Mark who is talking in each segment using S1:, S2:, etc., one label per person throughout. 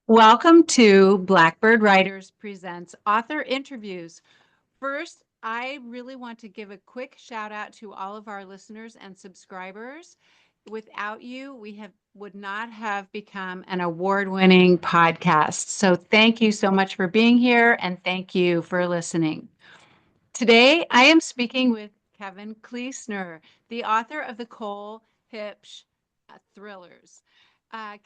S1: Welcome to Blackbird Writers Presents Author Interviews. First, I really want to give a quick shout out to all of our listeners and subscribers. Without you, would not have become an award-winning podcast. So thank you so much for being here and thank you for listening. Today, I am speaking with Kevin Kluesner, the author of the Cole Huebsch thrillers.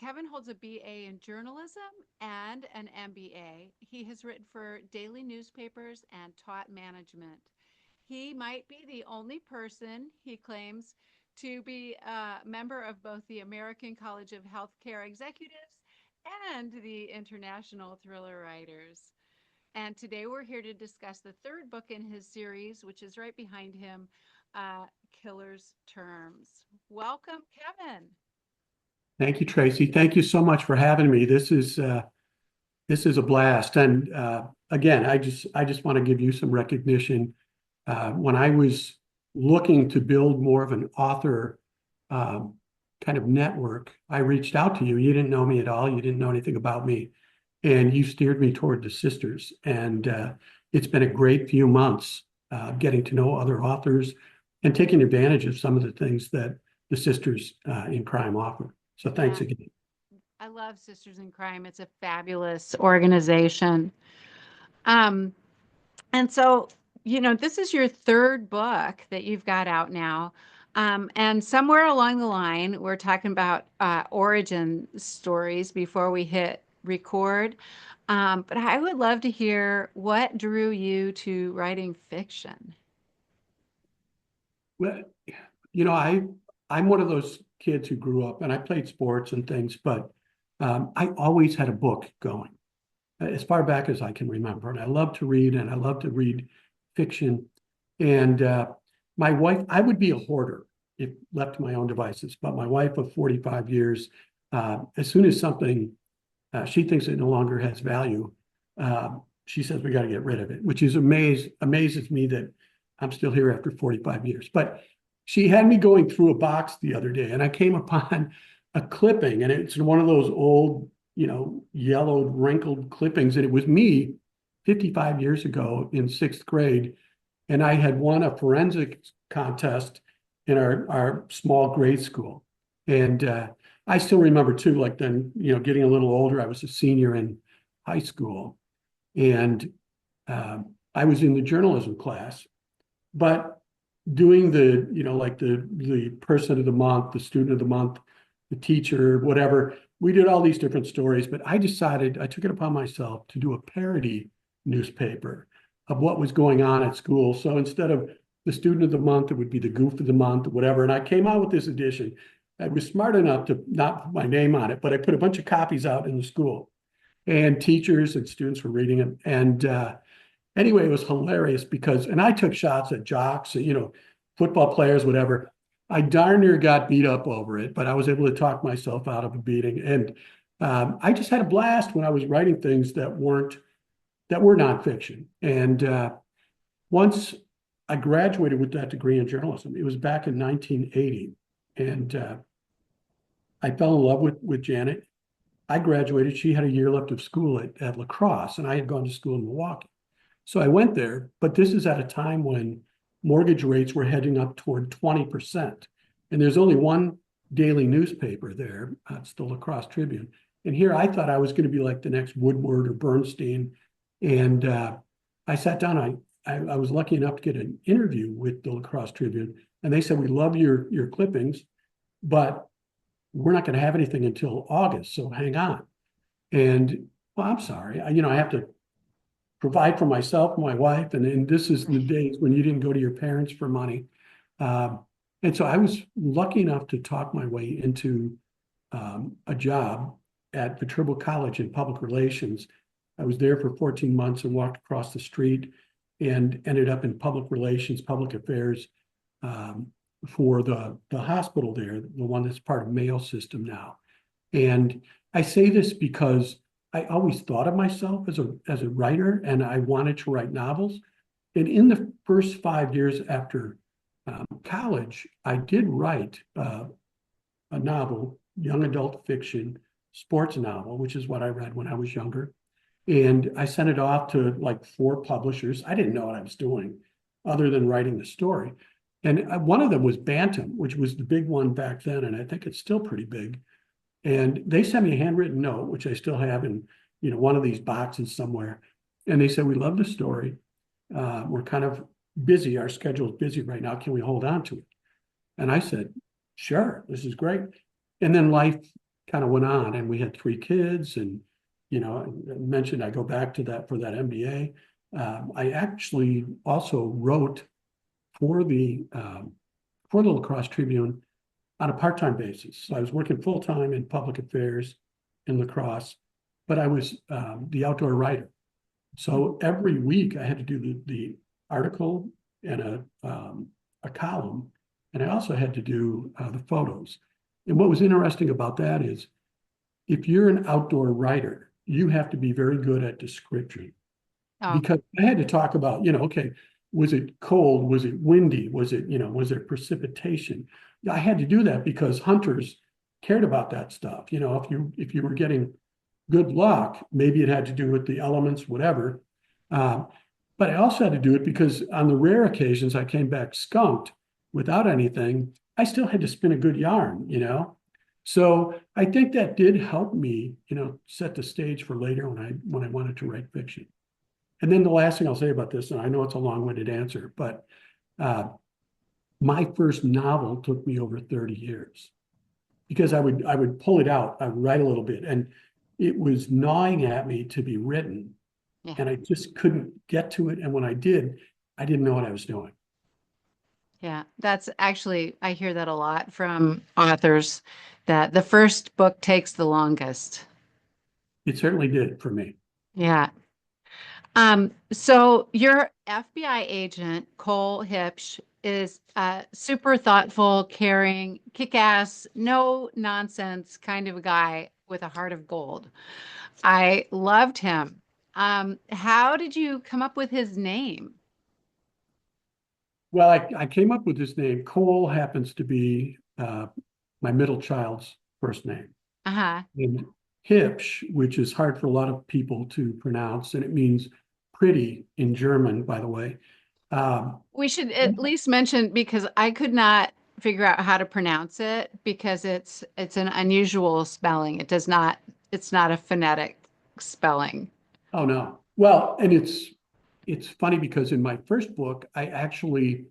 S1: Kevin holds a BA in journalism and an MBA. He has written for daily newspapers and taught management. He might be the only person, he claims, to be a member of both the American College of Healthcare Executives and the International Thriller Writers. And today we're here to discuss the third book in his series, which is right behind him, Killer's Terms. Welcome, Kevin.
S2: Thank you, Tracy. Thank you so much for having me. This is a blast. And again, I just want to give you some recognition. When I was looking to build more of an author kind of network, I reached out to you. You didn't know me at all. You didn't know anything about me, and you steered me toward the sisters. And it's been a great few months getting to know other authors and taking advantage of some of the things that the sisters in crime offer. So thanks again.
S1: I love Sisters in Crime. It's a fabulous organization. Um, and so, this is your third book that you've got out now. And somewhere along the line, we're talking about origin stories before we hit record. But I would love to hear what drew you to writing fiction.
S2: Well, I'm one of those kids who grew up and I played sports and things, but I always had a book going as far back as I can remember. And I love to read and I love to read fiction. And my wife, I would be a hoarder if left to my own devices, but my wife of 45 years, as soon as something she thinks it no longer has value, she says we got to get rid of it, which is amazes me that I'm still here after 45 years. But she had me going through a box the other day, and I came upon a clipping, and it's one of those old, yellowed, wrinkled clippings, and it was me 55 years ago in sixth grade, and I had won a forensics contest in our small grade school. And I still remember too, like then, getting a little older, I was a senior in high school, and I was in the journalism class, but doing like the person of the month, the student of the month, the teacher, whatever, we did all these different stories. But I decided I took it upon myself to do a parody newspaper of what was going on at school. So instead of the student of the month, it would be the goof of the month, or whatever. And I came out with this edition. I was smart enough to not put my name on it, but I put a bunch of copies out in the school, and teachers and students were reading it. And anyway, it was hilarious and I took shots at jocks, football players, whatever. I darn near got beat up over it, but I was able to talk myself out of a beating. And I just had a blast when I was writing things that were nonfiction. And once I graduated with that degree in journalism, it was back in 1980, and I fell in love with Janet. I graduated. She had a year left of school at La Crosse, and I had gone to school in Milwaukee. So I went there, but this is at a time when mortgage rates were heading up toward 20%. And there's only one daily newspaper there. It's the La Crosse Tribune. And here I thought I was going to be like the next Woodward or Bernstein. And I sat down. I was lucky enough to get an interview with the La Crosse Tribune. And they said, we love your clippings, but we're not going to have anything until August. So hang on. And well, I'm sorry. I have to provide for myself and my wife. And this is the days when you didn't go to your parents for money. And so I was lucky enough to talk my way into a job at Viterbo College in public relations. I was there for 14 months and walked across the street and ended up in public relations, public affairs for the hospital there, the one that's part of Mayo System now. And I say this because I always thought of myself as a writer, and I wanted to write novels. And in the first 5 years after college, I did write a novel, young adult fiction, sports novel, which is what I read when I was younger. And I sent it off to like 4 publishers. I didn't know what I was doing other than writing the story. And one of them was Bantam, which was the big one back then. And I think it's still pretty big. And they sent me a handwritten note, which I still have in, one of these boxes somewhere. And they said, we love the story. We're kind of busy. Our schedule is busy right now. Can we hold on to it? And I said, sure, this is great. And then life kind of went on, and we had 3 kids. And, I mentioned I go back to that for that MBA. I actually also wrote for the Lacrosse Tribune on a part-time basis. So I was working full-time in public affairs in lacrosse, but I was the outdoor writer. So every week I had to do the article and a column, and I also had to do the photos. And what was interesting about that is if you're an outdoor writer, you have to be very good at description,
S1: Oh,
S2: because I had to talk about, okay, was it cold? Was it windy? Was there precipitation? I had to do that because hunters cared about that stuff. If you were getting good luck, maybe it had to do with the elements, whatever. Uh, but I also had to do it because on the rare occasions I came back skunked without anything, I still had to spin a good yarn. So I think that did help me, set the stage for later when I wanted to write fiction. And then the last thing I'll say about this, and I know it's a long-winded answer, but uh, my first novel took me over 30 years because I would pull it out, I would write a little bit, and it was gnawing at me to be written,
S1: yeah.
S2: and I just couldn't get to it. And when I did, I didn't know what I was doing.
S1: Yeah. That's actually, I hear that a lot from authors that the first book takes the longest.
S2: It certainly did for me.
S1: Yeah. So your FBI agent, Cole Hipsch, is a super thoughtful, caring, kick-ass, no nonsense kind of a guy with a heart of gold. I loved him. How did you come up with his name?
S2: Well, I came up with this name. Cole happens to be my middle child's first name.
S1: Uh-huh.
S2: And Huebsch, which is hard for a lot of people to pronounce, and it means pretty in German, by the way. Um,
S1: We should at least mention because I could not figure out how to pronounce it because it's an unusual spelling. It's not a phonetic spelling.
S2: oh no. Well, and it's funny because in my first book, I actually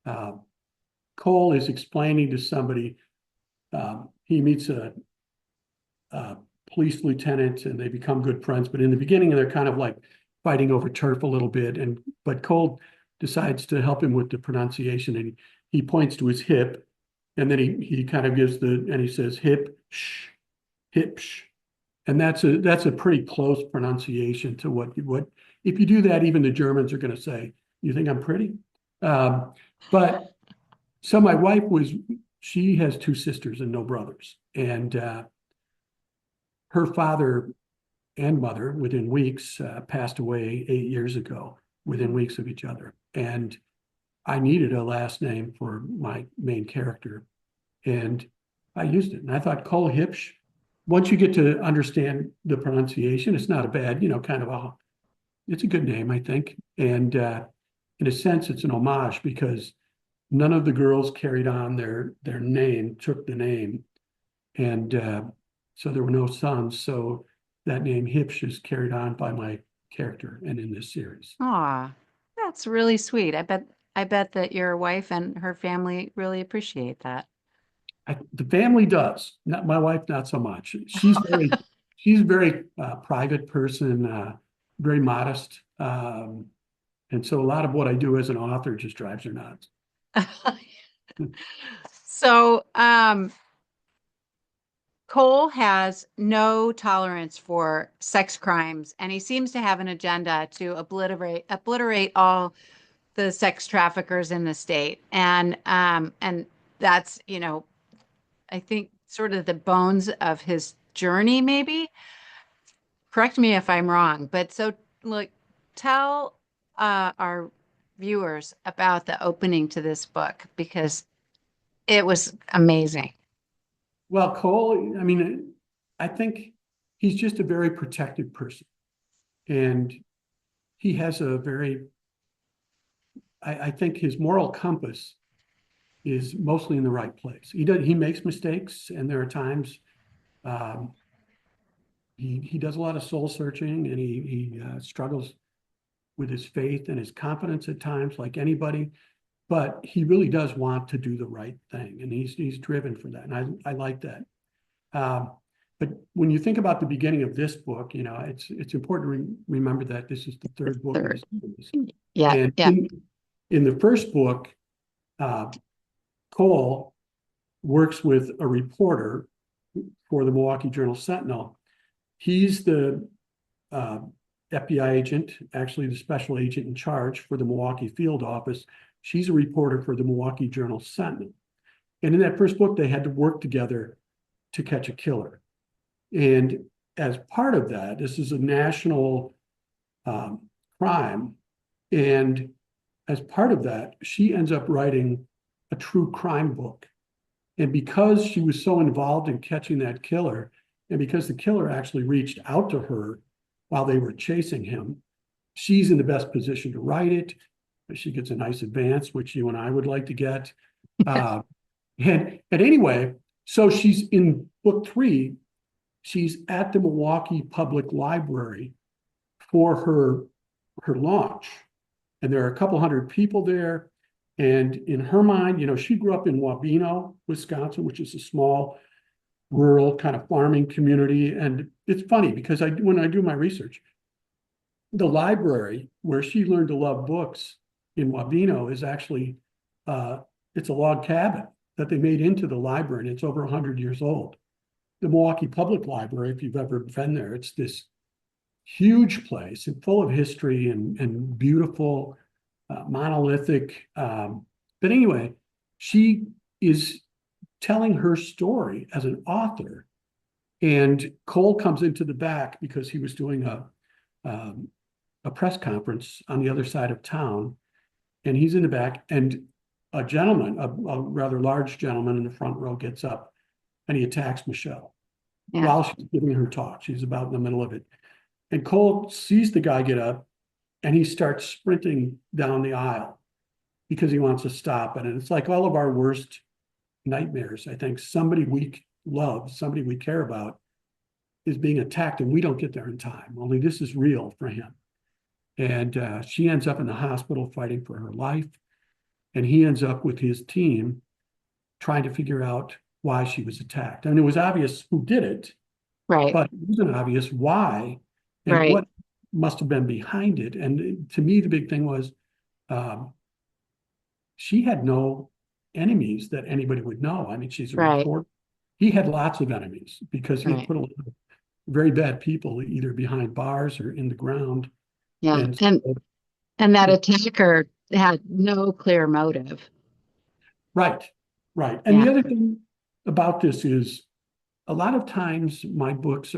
S2: uh, Cole is explaining to somebody. He meets a police lieutenant, and they become good friends. But in the beginning, they're kind of like fighting over turf a little bit. But Cole decides to help him with the pronunciation, and he points to his hip, and then he kind of gives and he says hip sh hip sh, and that's a pretty close pronunciation to what if you do that, even the Germans are going to say, "You think I'm pretty?" But so my wife she has 2 sisters and no brothers, and her father and mother within weeks passed away 8 years ago, within weeks of each other. And I needed a last name for my main character, and I used it. And I thought Cole Hipsch, once you get to understand the pronunciation, it's not a bad, it's a good name, I think. And in a sense, it's an homage because none of the girls carried on their name, took the name. And so there were no sons. So that name Hipsch is carried on by my character and in this series.
S1: Aw, that's really sweet. I bet that your wife and her family really appreciate that.
S2: The family does, not my wife, not so much. She's a very private person, very modest. And so a lot of what I do as an author just drives her nuts.
S1: So, Cole has no tolerance for sex crimes, and he seems to have an agenda to obliterate all the sex traffickers in the state. And that's, I think sort of the bones of his journey, maybe. Correct me if I'm wrong, but so look, tell our viewers about the opening to this book because it was amazing.
S2: Well, Cole, I mean, I think he's just a very protected person. And he has a very, I think his moral compass is mostly in the right place. He makes mistakes, and there are times um, he does a lot of soul searching, and he struggles with his faith and his confidence at times, like anybody. But he really does want to do the right thing, and he's driven for that, and I like that. Um, but when you think about the beginning of this book, it's important to remember that this is the third book in
S1: Third.
S2: the series.
S1: Yeah,
S2: And
S1: yeah.
S2: in the first book, uh, Cole works with a reporter for the Milwaukee Journal Sentinel. He's the uh, FBI agent, actually the special agent in charge for the Milwaukee field office. She's a reporter for the Milwaukee Journal Sentinel. And in that first book, they had to work together to catch a killer. And as part of that, this is a national crime. And as part of that, she ends up writing a true crime book. And because she was so involved in catching that killer, and because the killer actually reached out to her while they were chasing him, she's in the best position to write it. She gets a nice advance, which you and I would like to get. And anyway, so she's in book 3, she's at the Milwaukee Public Library for her launch. And there are a couple hundred people there. And in her mind, she grew up in Wabeno, Wisconsin, which is a small, rural kind of farming community. And it's funny because when I do my research, the library where she learned to love books in Wabeno is actually, it's a log cabin that they made into the library, and it's over 100 years old. The Milwaukee Public Library, if you've ever been there, it's this huge place and full of history and beautiful, monolithic. But anyway, she is telling her story as an author, and Cole comes into the back because he was doing a press conference on the other side of town, and he's in the back, and a gentleman, a rather large gentleman in the front row, gets up and he attacks Michelle while she's giving her talk. She's about in the middle of it. And Cole sees the guy get up and he starts sprinting down the aisle because he wants to stop it. And it's like all of our worst nightmares. I think somebody we love, somebody we care about is being attacked, and we don't get there in time. Only this is real for him. And she ends up in the hospital fighting for her life. And he ends up with his team trying to figure out why she was attacked. I mean, it was obvious who did it,
S1: Right.
S2: but it wasn't obvious why and
S1: Right.
S2: what must have been behind it. And to me, the big thing was she had no enemies that anybody would know. I mean, she's a
S1: Right.
S2: reporter. He had lots of enemies because he had
S1: Right.
S2: put a lot of very bad people either behind bars or in the ground.
S1: Yeah.
S2: And
S1: And that attacker had no clear motive.
S2: right. And
S1: Yeah.
S2: the other thing about this is a lot of times my books,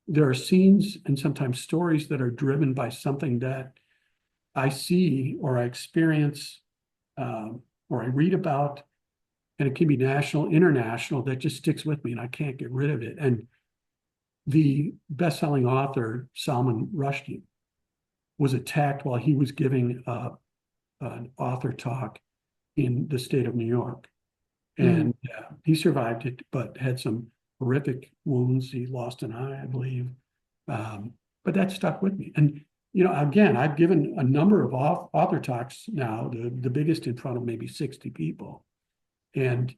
S2: there are scenes and sometimes stories that are driven by something that I see or I experience or I read about, and it can be national, international, that just sticks with me and I can't get rid of it. And the best-selling author, Salman Rushdie, was attacked while he was giving an author talk in the state of New York. And he survived it, but had some horrific wounds. He lost an eye, I believe. But that stuck with me. And, again, I've given a number of author talks now, the biggest in front of maybe 60 people. And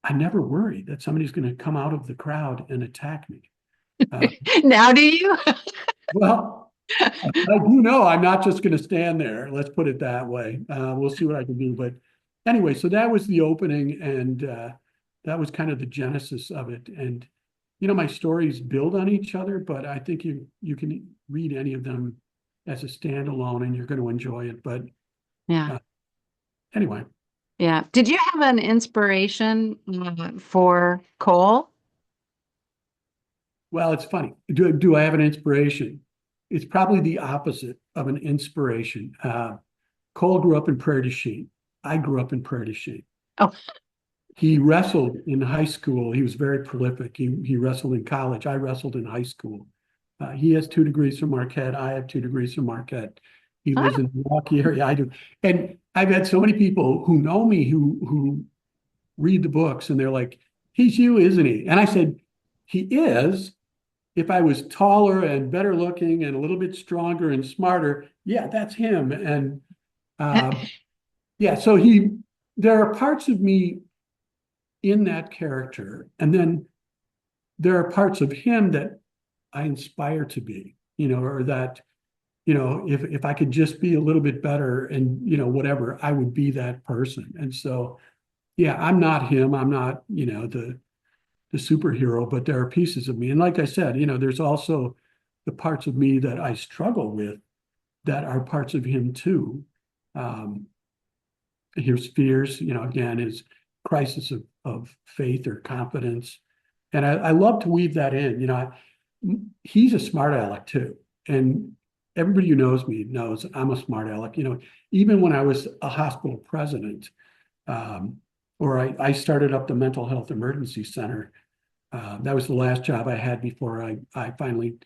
S2: I never worry that somebody's going to come out of the crowd and attack me.
S1: Now do you?
S2: Well, I do know I'm not just going to stand there. Let's put it that way. We'll see what I can do. But anyway, so that was the opening, and that was kind of the genesis of it. And my stories build on each other, but I think you can read any of them as a standalone, and you're going to enjoy it. But
S1: Yeah.
S2: Anyway,
S1: Yeah. Did you have an inspiration for Cole?
S2: well, it's funny. Do I have an inspiration? It's probably the opposite of an inspiration. Cole grew up in Prairie du Chien. I grew up in Prairie du Chien.
S1: Oh,
S2: He wrestled in high school. He was very prolific. He wrestled in college. I wrestled in high school. He has 2 degrees from Marquette. I have 2 degrees from Marquette. He lives in the Milwaukee area. I do. And I've had so many people who know me who read the books and they're like, he's you, isn't he? And I said, he is. If I was taller and better looking and a little bit stronger and smarter, yeah, that's him. And yeah, so there are parts of me in that character. And then there are parts of him that I inspire to be, or that, if I could just be a little bit better and, whatever, I would be that person. And so, yeah, I'm not him. I'm not, the superhero, but there are pieces of me. And like I said, there's also the parts of me that I struggle with that are parts of him too. Um, His fears, again, his crisis of faith or confidence. And I love to weave that in. He's a smart aleck too. And everybody who knows me knows I'm a smart aleck. Even when I was a hospital president, um, or I started up the mental health emergency center. That was the last job I had before I finally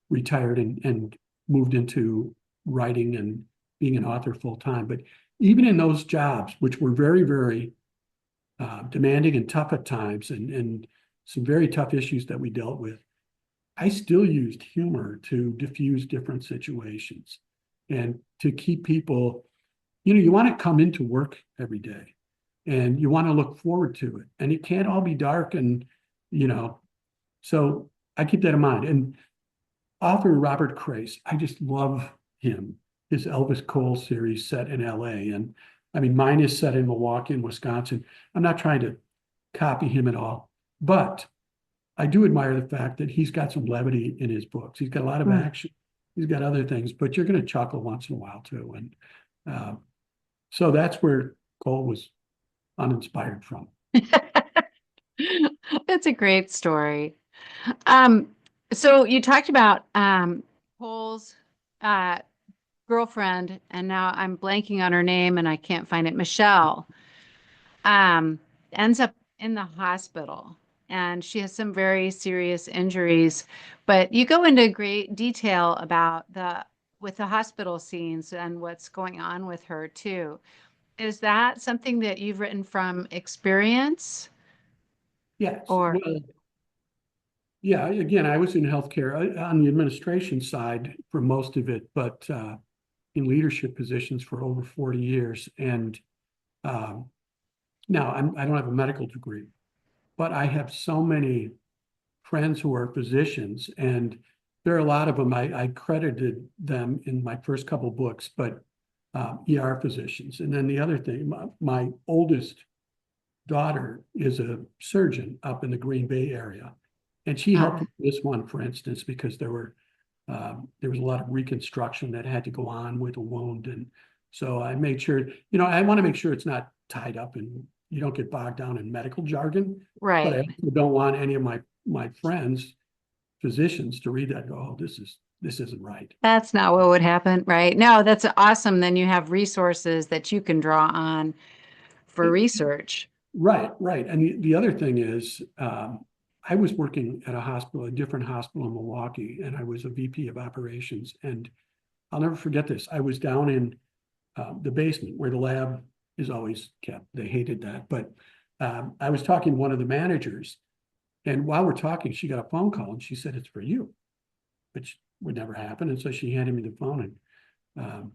S2: retired and moved into writing and being an author full time. But even in those jobs, which were very, very demanding and tough at times, and some very tough issues that we dealt with, I still used humor to diffuse different situations and to keep people, you want to come into work every day and you want to look forward to it. And it can't all be dark and, so I keep that in mind. And author Robert Crace, I just love him. His Elvis Cole series set in LA. And I mean, mine is set in Milwaukee and Wisconsin. I'm not trying to copy him at all, but I do admire the fact that he's got some levity in his books. He's got a lot of action. He's got other things, but you're going to chuckle once in a while too. And so that's where Cole was uninspired from.
S1: That's a great story. Um, so you talked about Cole's uh, girlfriend, and now I'm blanking on her name and I can't find it. Michelle um, ends up in the hospital and she has some very serious injuries. But you go into great detail about with the hospital scenes and what's going on with her too. Is that something that you've written from experience
S2: Yes.
S1: or?
S2: Well, yeah, again, I was in healthcare on the administration side for most of it, but in leadership positions for over 40 years. And um, now I don't have a medical degree, but I have so many friends who are physicians, and there are a lot of them. I credited them in my first couple of books, but ER physicians. And then the other thing, my oldest daughter is a surgeon up in the Green Bay area. And she helped with this one, for instance, because there was a lot of reconstruction that had to go on with a wound. And so I made sure, I want to make sure it's not tied up and you don't get bogged down in medical jargon. But I
S1: Right.
S2: also don't want any of my friends, physicians, to read that and go, oh, this isn't right.
S1: That's not what would happen, right? No, that's awesome. Then you have resources that you can draw on for research.
S2: Right, right. And the other thing is, I was working at a different hospital in Milwaukee, and I was a VP of operations. And I'll never forget this. I was down in the basement where the lab is always kept. They hated that. But I was talking to one of the managers, and while we're talking, she got a phone call and she said, it's for you, which would never happen. And so she handed me the phone, and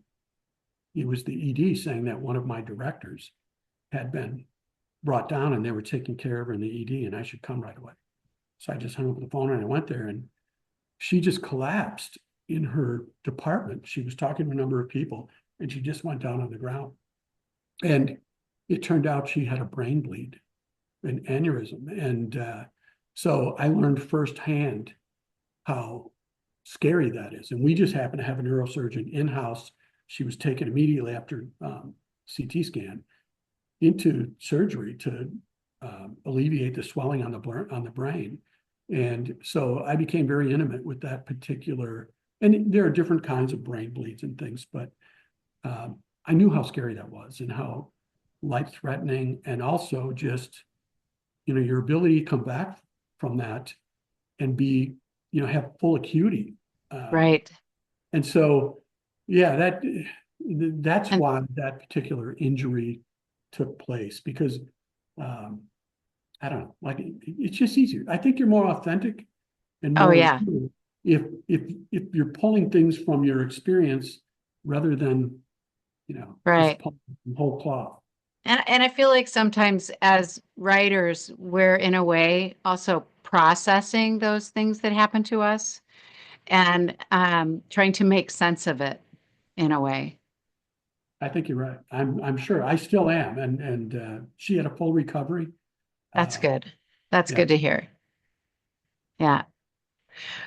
S2: it was the ED saying that one of my directors had been brought down and they were taking care of her in the ED and I should come right away. So I just hung up the phone and I went there, and she just collapsed in her department. She was talking to a number of people and she just went down on the ground. And it turned out she had a brain bleed, an aneurysm. And so I learned firsthand how scary that is. And we just happened to have a neurosurgeon in-house. She was taken immediately after CT scan into surgery to alleviate the swelling on the brain. And so I became very intimate with that particular, and there are different kinds of brain bleeds and things, but I knew how scary that was and how life-threatening, and also just your ability to come back from that and be, have full acuity.
S1: Right.
S2: And so, yeah, that's
S1: And
S2: why that particular injury took place, because um, I don't know, like it's just easier. I think you're more authentic and
S1: oh
S2: more
S1: yeah,
S2: real if you're pulling things from your experience rather than, just
S1: right.
S2: pulling from whole cloth.
S1: And I feel like sometimes as writers, we're in a way also processing those things that happen to us and trying to make sense of it in a way.
S2: I think you're right. I'm sure I still am. And she had a full recovery.
S1: That's
S2: Uh,
S1: good. That's
S2: yeah.
S1: good to hear. Yeah.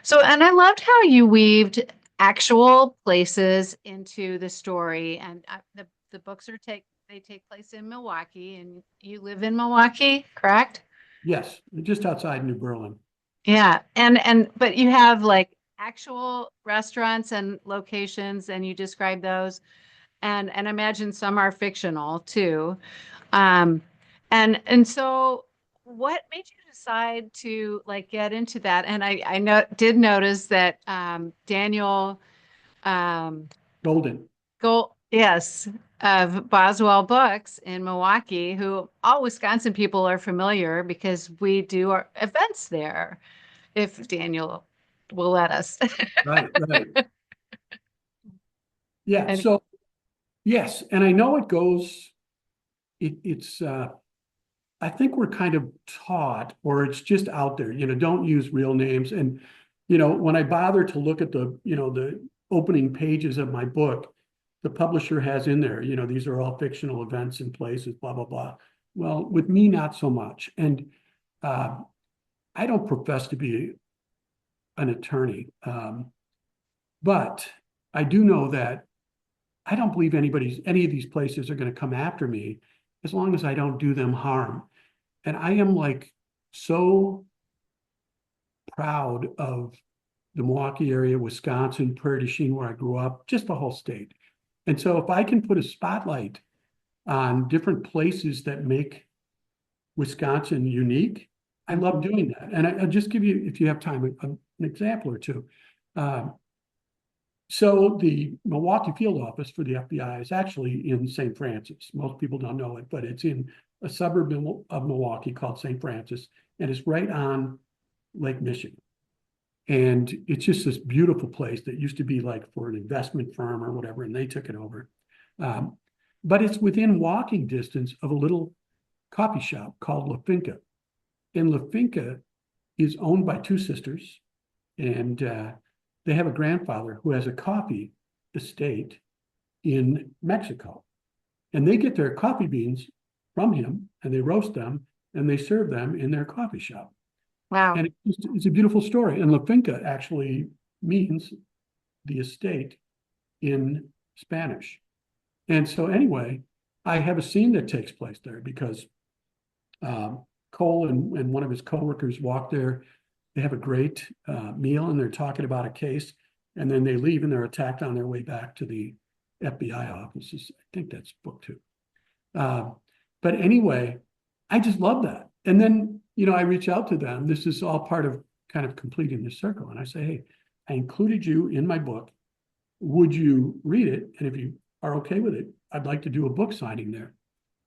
S1: So, and I loved how you weaved actual places into the story, and the books they take place in Milwaukee, and you live in Milwaukee, correct?
S2: Yes, just outside New Berlin.
S1: Yeah, and but you have like actual restaurants and locations, and you describe those, and I imagine some are fictional too. Um, and so what made you decide to like get into that? And I did notice that Daniel um
S2: Golden.
S1: Yes, of Boswell Books in Milwaukee, who all Wisconsin people are familiar because we do our events there, if Daniel will let us.
S2: Right, right. Yeah.
S1: And
S2: So yes, and I know it's I think we're kind of taught, or it's just out there, don't use real names. And, when I bother to look at the opening pages of my book, the publisher has in there, these are all fictional events and places, blah, blah, blah. Well, with me, not so much. And uh, I don't profess to be an attorney, but I do know that I don't believe any of these places are going to come after me as long as I don't do them harm. And I am like so proud of the Milwaukee area, Wisconsin, Prairie du Chien, where I grew up, just the whole state. And so if I can put a spotlight on different places that make Wisconsin unique, I love
S1: Mhm.
S2: doing that. And I'll just give you, if you have time, an example or two. Um, so the Milwaukee field office for the FBI is actually in St. Francis. Most people don't know it, but it's in a suburb of Milwaukee called St. Francis, and it's right on Lake Michigan. And it's just this beautiful place that used to be like for an investment firm or whatever, and they took it over. Um, but it's within walking distance of a little coffee shop called La Finca. And La Finca is owned by two sisters, and they have a grandfather who has a coffee estate in Mexico. And they get their coffee beans from him and they roast them and they serve them in their coffee shop.
S1: Wow.
S2: And it's a beautiful story. And La Finca actually means the estate in Spanish. And so, anyway, I have a scene that takes place there because Cole and one of his coworkers walk there. They have a great meal and they're talking about a case. And then they leave and they're attacked on their way back to the FBI offices. I think that's book two. Uh, but anyway, I just love that. And then, I reach out to them. This is all part of kind of completing the circle. And I say, hey, I included you in my book. Would you read it? And if you are okay with it, I'd like to do a book signing there.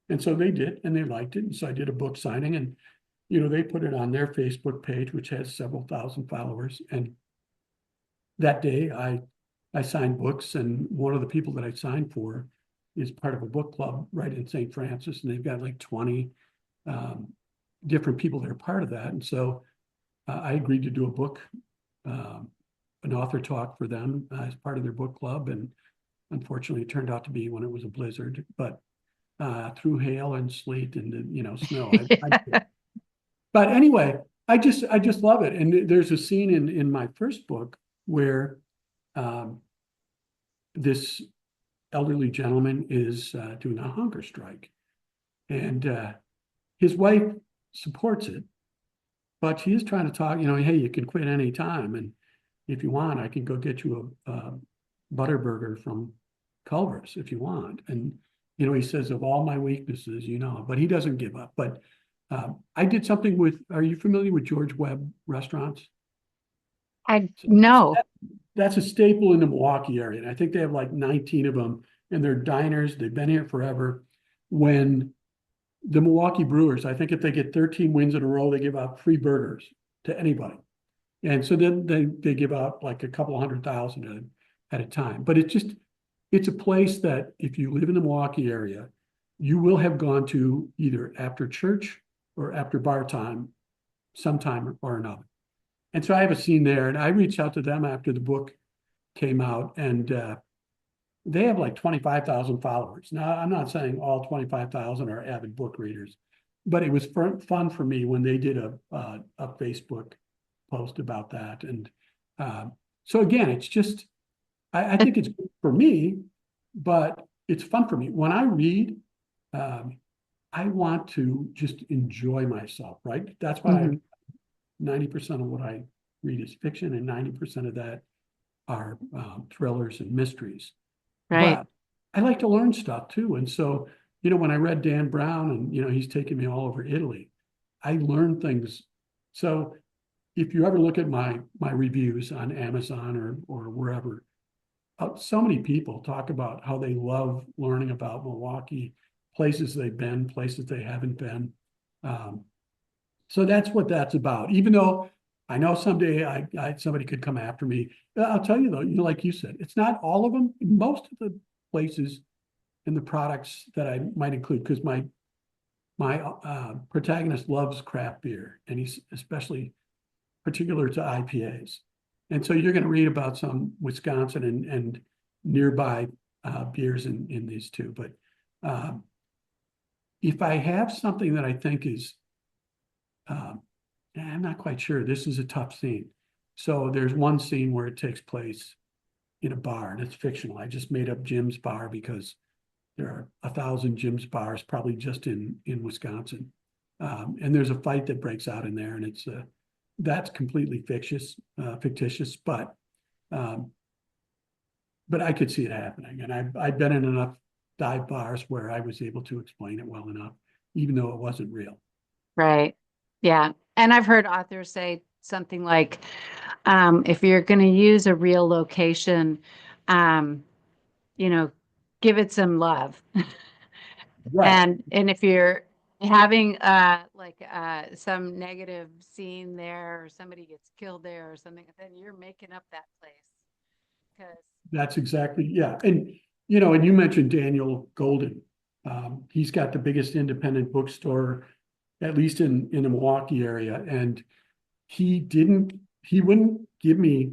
S2: And so they did, and they liked it. And so I did a book signing, and they put it on their Facebook page, which has several thousand followers. And that day, I signed books, and one of the people that I signed for is part of a book club right in St. Francis, and they've got like 20 um, different people that are part of that. And so I agreed to do a book, um, an author talk for them as part of their book club. And unfortunately, it turned out to be when it was a blizzard, but through hail and sleet and snow. But anyway, I just love it. And there's a scene in my first book where um, this elderly gentleman is doing a hunger strike, and his wife supports it, but she is trying to talk. Hey, you can quit any time, and if you want, I can go get you a butter burger from Culver's if you want. And he says, of all my weaknesses, but he doesn't give up. But I did something with, are you familiar with George Webb restaurants?
S1: I
S2: So
S1: no.
S2: that's a staple in the Milwaukee area. And I think they have like 19 of them, and they're diners. They've been here forever. When the Milwaukee Brewers, I think if they get 13 wins in a row, they give out free burgers to anybody. And so then they give out like a couple 100,000 at a time. But it's a place that if you live in the Milwaukee area, you will have gone to either after church or after bar time, sometime or another. And so I have a scene there, and I reached out to them after the book came out, and they have like 25,000 followers. Now, I'm not saying all 25,000 are avid book readers, but it was fun for me when they did a Facebook post about that. And so again, it's just, I think it's good for me, but it's fun for me. When I read, I want to just enjoy myself, right? That's why 90% of what I read is fiction, and 90% of that are thrillers and mysteries.
S1: Right.
S2: But I like to learn stuff too. And so, when I read Dan Brown and, he's taken me all over Italy, I learned things. So if you ever look at my reviews on Amazon or wherever, so many people talk about how they love learning about Milwaukee, places they've been, places they haven't been. So that's what that's about. Even though I know someday somebody could come after me. I'll tell you though, like you said, it's not all of them. Most of the places and the products that I might include, because my protagonist loves craft beer, and he's especially particular to IPAs. And so you're going to read about some Wisconsin and nearby beers in these two. But if I have something that I think is, I'm not quite sure. This is a tough scene. So there's one scene where it takes place in a bar, and it's fictional. I just made up Jim's Bar because there are 1,000 Jim's bars probably just in Wisconsin. And there's a fight that breaks out in there, and that's completely fictitious, but I could see it happening. And I've been in enough dive bars where I was able to explain it well enough, even though it wasn't real.
S1: Right. Yeah. And I've heard authors say something like, if you're going to use a real location, um, you know, give it some love.
S2: Right.
S1: And if you're having some negative scene there, or somebody gets killed there or something, then you're making up that place. Because
S2: That's exactly, yeah. And you mentioned Daniel Golden. He's got the biggest independent bookstore, at least in the Milwaukee area. And he wouldn't give me,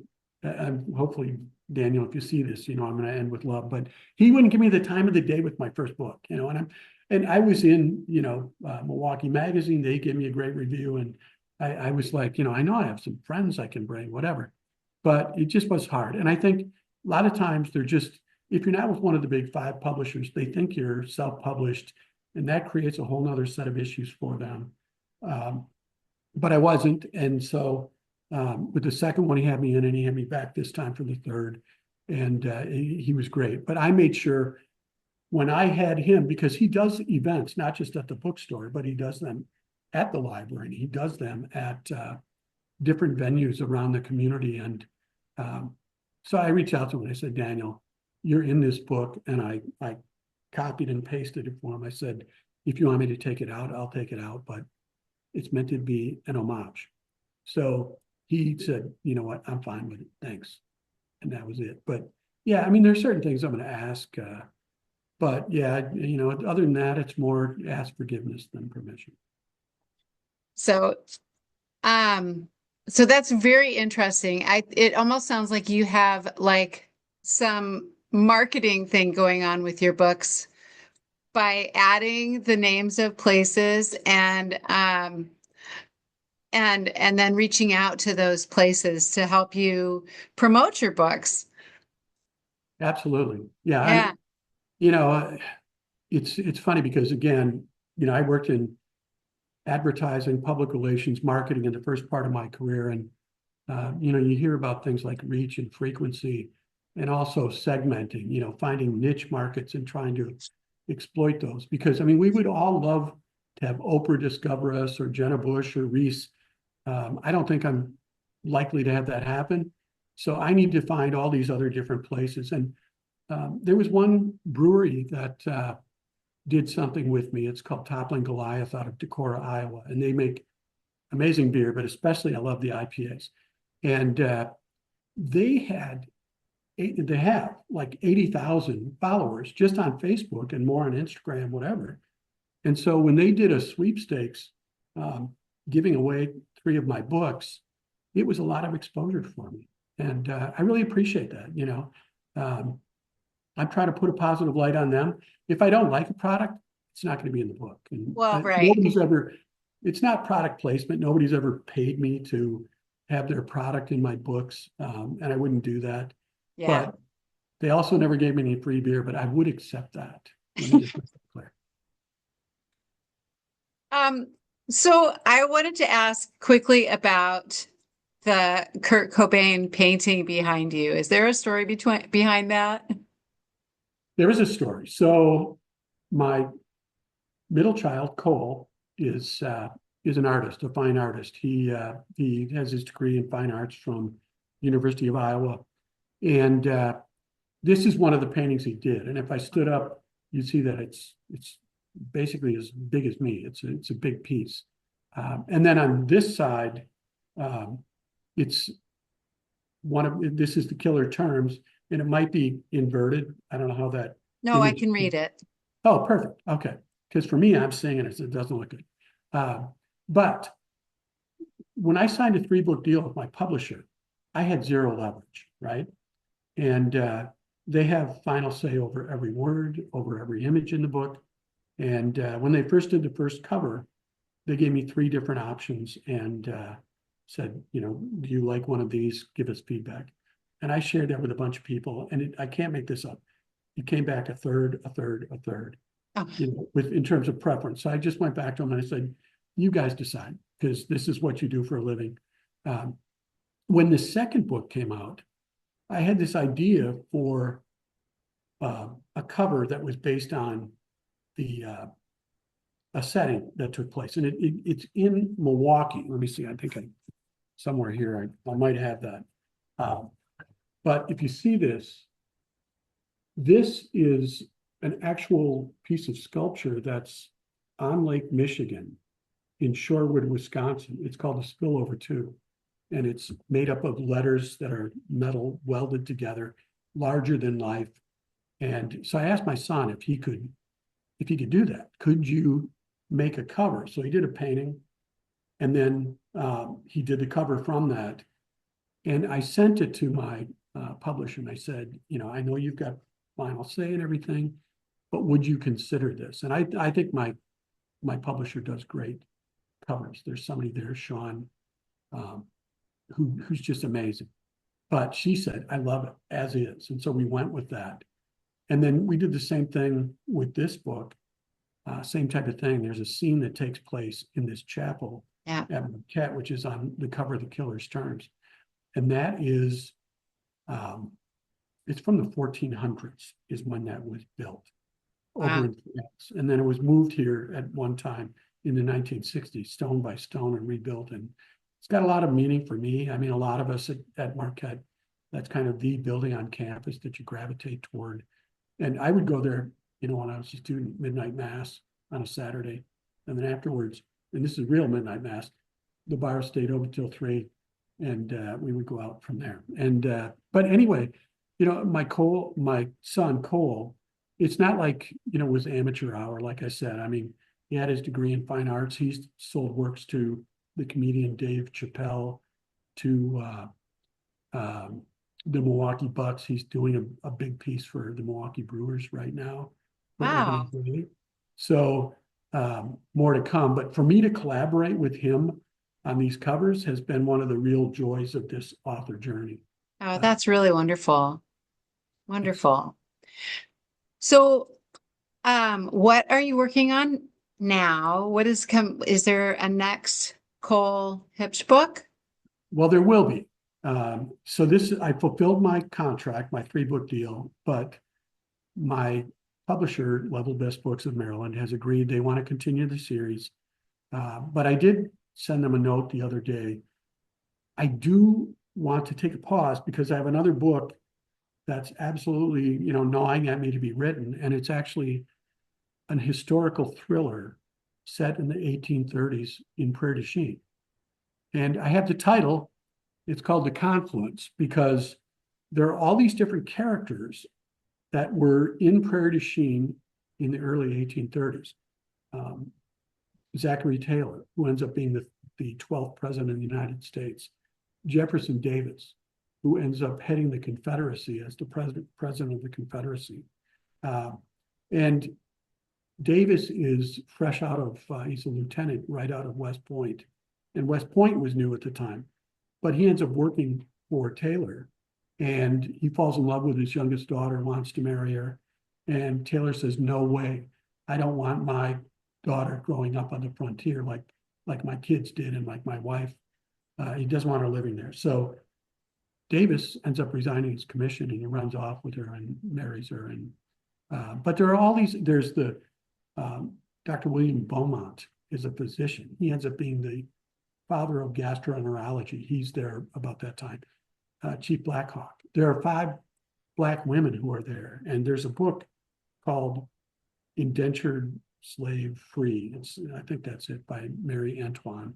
S2: hopefully, Daniel, if you see this, I'm going to end with love, but he wouldn't give me the time of the day with my first book, and I was in, Milwaukee Magazine. They gave me a great review. And I was like, I know I have some friends I can bring, whatever, but it just was hard. And I think a lot of times if you're not with one of the big five publishers, they think you're self-published, and that creates a whole nother set of issues for them. But I wasn't. And so with the second one, he had me in, and he had me back this time for the third. And he was great. But I made sure when I had him, because he does events, not just at the bookstore, but he does them at the library. He does them at different venues around the community. And so I reached out to him and I said, Daniel, you're in this book. And I copied and pasted it for him. I said, if you want me to take it out, I'll take it out. But it's meant to be an homage. So he said, you know what, I'm fine with it. Thanks. And that was it. But yeah, I mean, there's certain things I'm going to ask. But yeah, other than that, it's more ask forgiveness than permission.
S1: so, so that's very interesting. It almost sounds like you have like some marketing thing going on with your books by adding the names of places and then reaching out to those places to help you promote your books.
S2: Absolutely. Yeah.
S1: Yeah.
S2: And, it's funny because, again, I worked in advertising, public relations, marketing in the first part of my career. And, you hear about things like reach and frequency, and also segmenting, finding niche markets and trying to exploit those. Because, I mean, we would all love to have Oprah discover us or Jenna Bush or Reese. I don't think I'm likely to have that happen. So I need to find all these other different places. And there was one brewery that did something with me. It's called Toppling Goliath out of Decorah, Iowa. And they make amazing beer, but especially I love the IPAs. And they have like 80,000 followers just on Facebook and more on Instagram, whatever. And so when they did a sweepstakes, giving away 3 of my books, it was a lot of exposure for me. And I really appreciate that, you know. I'm trying to put a positive light on them. If I don't like a product, it's not going to be in the book. And
S1: Well, right.
S2: nobody's ever, it's not product placement. Nobody's ever paid me to have their product in my books. And I wouldn't do that.
S1: Yeah.
S2: But they also never gave me any free beer, but I would accept that. Let me just make that clear.
S1: So I wanted to ask quickly about the Kurt Cobain painting behind you. Is there a story behind that?
S2: There is a story. So my middle child, Cole, is an artist, a fine artist. He has his degree in fine arts from University of Iowa. And this is one of the paintings he did. And if I stood up, you'd see that it's basically as big as me. It's a big piece. And then on this side, it's this is the Killer Terms, and it might be inverted. I don't know how that.
S1: No, I can read it.
S2: Oh, perfect. Okay. Because for me, I'm seeing it, it doesn't look good. But when I signed a 3-book deal with my publisher, I had 0 leverage, right? And they have final say over every word, over every image in the book. And when they first did the first cover, they gave me 3 different options and said, you know, do you like one of these? Give us feedback. And I shared that with a bunch of people, and I can't make this up. It came back a third, a third, a third,
S1: Oh.
S2: you know, in terms of preference. So I just went back to them and I said, you guys decide, because this is what you do for a living. When the second book came out, I had this idea for a cover that was based on a setting that took place, and it's in Milwaukee. Let me see. I think somewhere here I might have that. But if you see this is an actual piece of sculpture that's on Lake Michigan in Shorewood, Wisconsin. It's called the Spillover 2. And it's made up of letters that are metal welded together, larger than life. And so I asked my son if he could do that. Could you make a cover? So he did a painting, and then he did the cover from that. And I sent it to my publisher, and I said, you know, I know you've got final say and everything, but would you consider this? And I think my publisher does great covers. There's somebody there, Sean, who's just amazing. But she said, I love it as is. And so we went with that. And then we did the same thing with this book, same type of thing. There's a scene that takes place in this chapel at Marquette, which is on the cover of the Killer's Terms. And that is, it's from the 1400s is when that was built over in France. And then it was moved here at one time in the 1960s, stone by stone, and rebuilt. And it's got a lot of meaning for me. I mean, a lot of us at Marquette, that's kind of the building on campus that you gravitate toward. And I would go there, you know, when I was a student, midnight mass on a Saturday. And then afterwards, and this is real midnight mass, the bar stayed open till 3, and we would go out from there. And but anyway, you know, my son Cole, it's not like, you know, it was amateur hour, like I said. I mean, he had his degree in fine arts. He's sold works to the comedian Dave Chappelle, to the Milwaukee Bucks. He's doing a big piece for the Milwaukee Brewers right now.
S1: Wow.
S2: So more to come. But for me to collaborate with him on these covers has been one of the real joys of this author journey.
S1: Oh, that's really wonderful. Wonderful. So, what are you working on now? Is there a next Cole Huebsch book?
S2: Well, there will be. So I fulfilled my contract, my 3-book deal, but my publisher, Level Best Books of Maryland, has agreed they want to continue the series. But I did send them a note the other day. I do want to take a pause because I have another book that's absolutely, gnawing at me to be written. And it's actually an historical thriller set in the 1830s in Prairie du Chien. And I have the title, it's called The Confluence, because there are all these different characters that were in Prairie du Chien in the early 1830s. Zachary Taylor, who ends up being the 12th president of the United States. Jefferson Davis, who ends up heading the Confederacy as the president of the Confederacy. And Davis is fresh out of, he's a lieutenant right out of West Point. And West Point was new at the time, but he ends up working for Taylor, and he falls in love with his youngest daughter, wants to marry her. And Taylor says, no way, I don't want my daughter growing up on the frontier like my kids did and like my wife. He doesn't want her living there. So Davis ends up resigning his commission, and he runs off with her and marries her. And but there are all these, there's the Dr. William Beaumont is a physician. He ends up being the father of gastroenterology. He's there about that time. Chief Blackhawk. There are 5 Black women who are there. And there's a book called Indentured Slave Free. I think that's it, by Mary Antoine.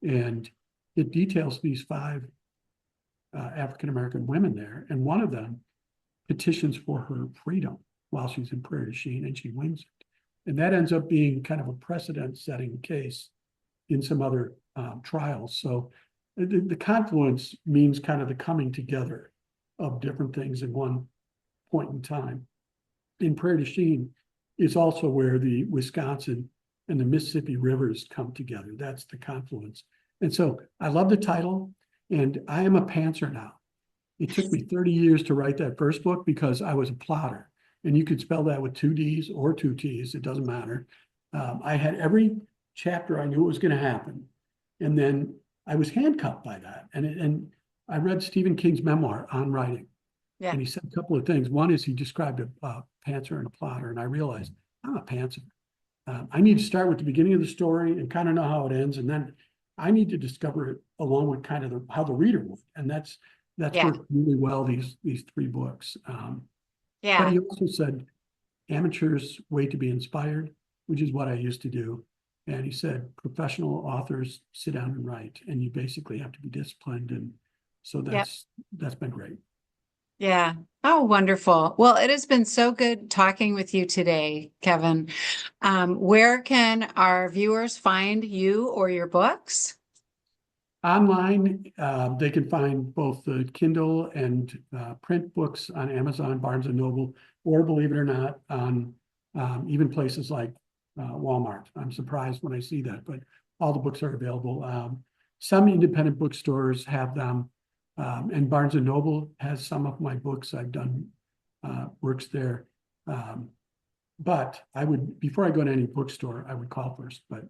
S2: And it details these 5 African-American women there. And one of them petitions for her freedom while she's in Prairie du Chien, and she wins it. And that ends up being kind of a precedent-setting case in some other trials. So the confluence means kind of the coming together of different things in one point in time. In Prairie du Chien is also where the Wisconsin and the Mississippi rivers come together. That's the confluence. And so I love the title, and I am a pantser now. It took me 30 years to write that first book because I was a plotter, and you could spell that with 2 D's or 2 T's, it doesn't matter. I had every chapter, I knew it was going to happen. And then I was handcuffed by that. And I read Stephen King's memoir on writing. Yeah. And he said a couple of things. One is he described a pantser and a plotter. And I realized I'm a pantser. I need to start with the beginning of the story and kind of know how it ends. And then I need to discover it along with kind of how the reader would. And that's worked really well, these 3 books. But he also said, amateurs wait to be inspired, which is what I used to do. And he said, professional authors sit down and write, and you basically have to be disciplined. And so that's been great.
S1: Yeah. Oh, wonderful. Well, it has been so good talking with you today, Kevin. Where can our viewers find you or your books?
S2: Online, they can find both the Kindle and print books on Amazon, Barnes and Noble, or believe it or not, on even places like Walmart. I'm surprised when I see that, but all the books are available. Some independent bookstores have them, and Barnes and Noble has some of my books. I've done works there. But before I go to any bookstore, I would call first. But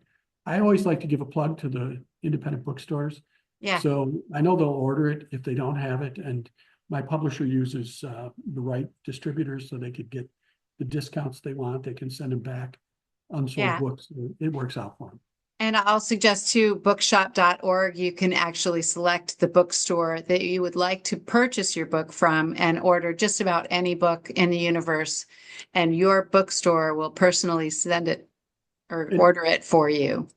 S2: I always like to give a plug to the independent bookstores. Yeah. So I know they'll order it if they don't have it. And my publisher uses the right distributors so they could get the discounts they want. They can send them back unsold books. It works out for them.
S1: And I'll suggest too, bookshop.org, you can actually select the bookstore that you would like to purchase your book from and order just about any book in the universe. And your bookstore will personally send it or order it for you.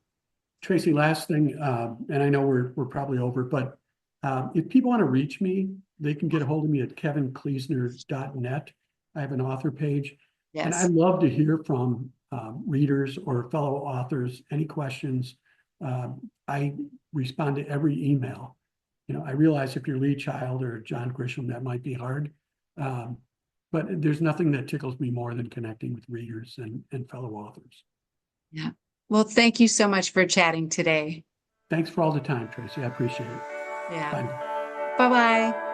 S2: Tracy, last thing, and I know we're probably over, but if people want to reach me, they can get a hold of me at kevinkluesner.net. I have an author page. Yes. And I love to hear from readers or fellow authors, any questions. I respond to every email. I realize if you're Lee Child or John Grisham, that might be hard. But there's nothing that tickles me more than connecting with readers and fellow authors.
S1: Yeah. Well, thank you so much for chatting today.
S2: Thanks for all the time, Tracy. I appreciate it.
S1: Yeah. Bye-bye.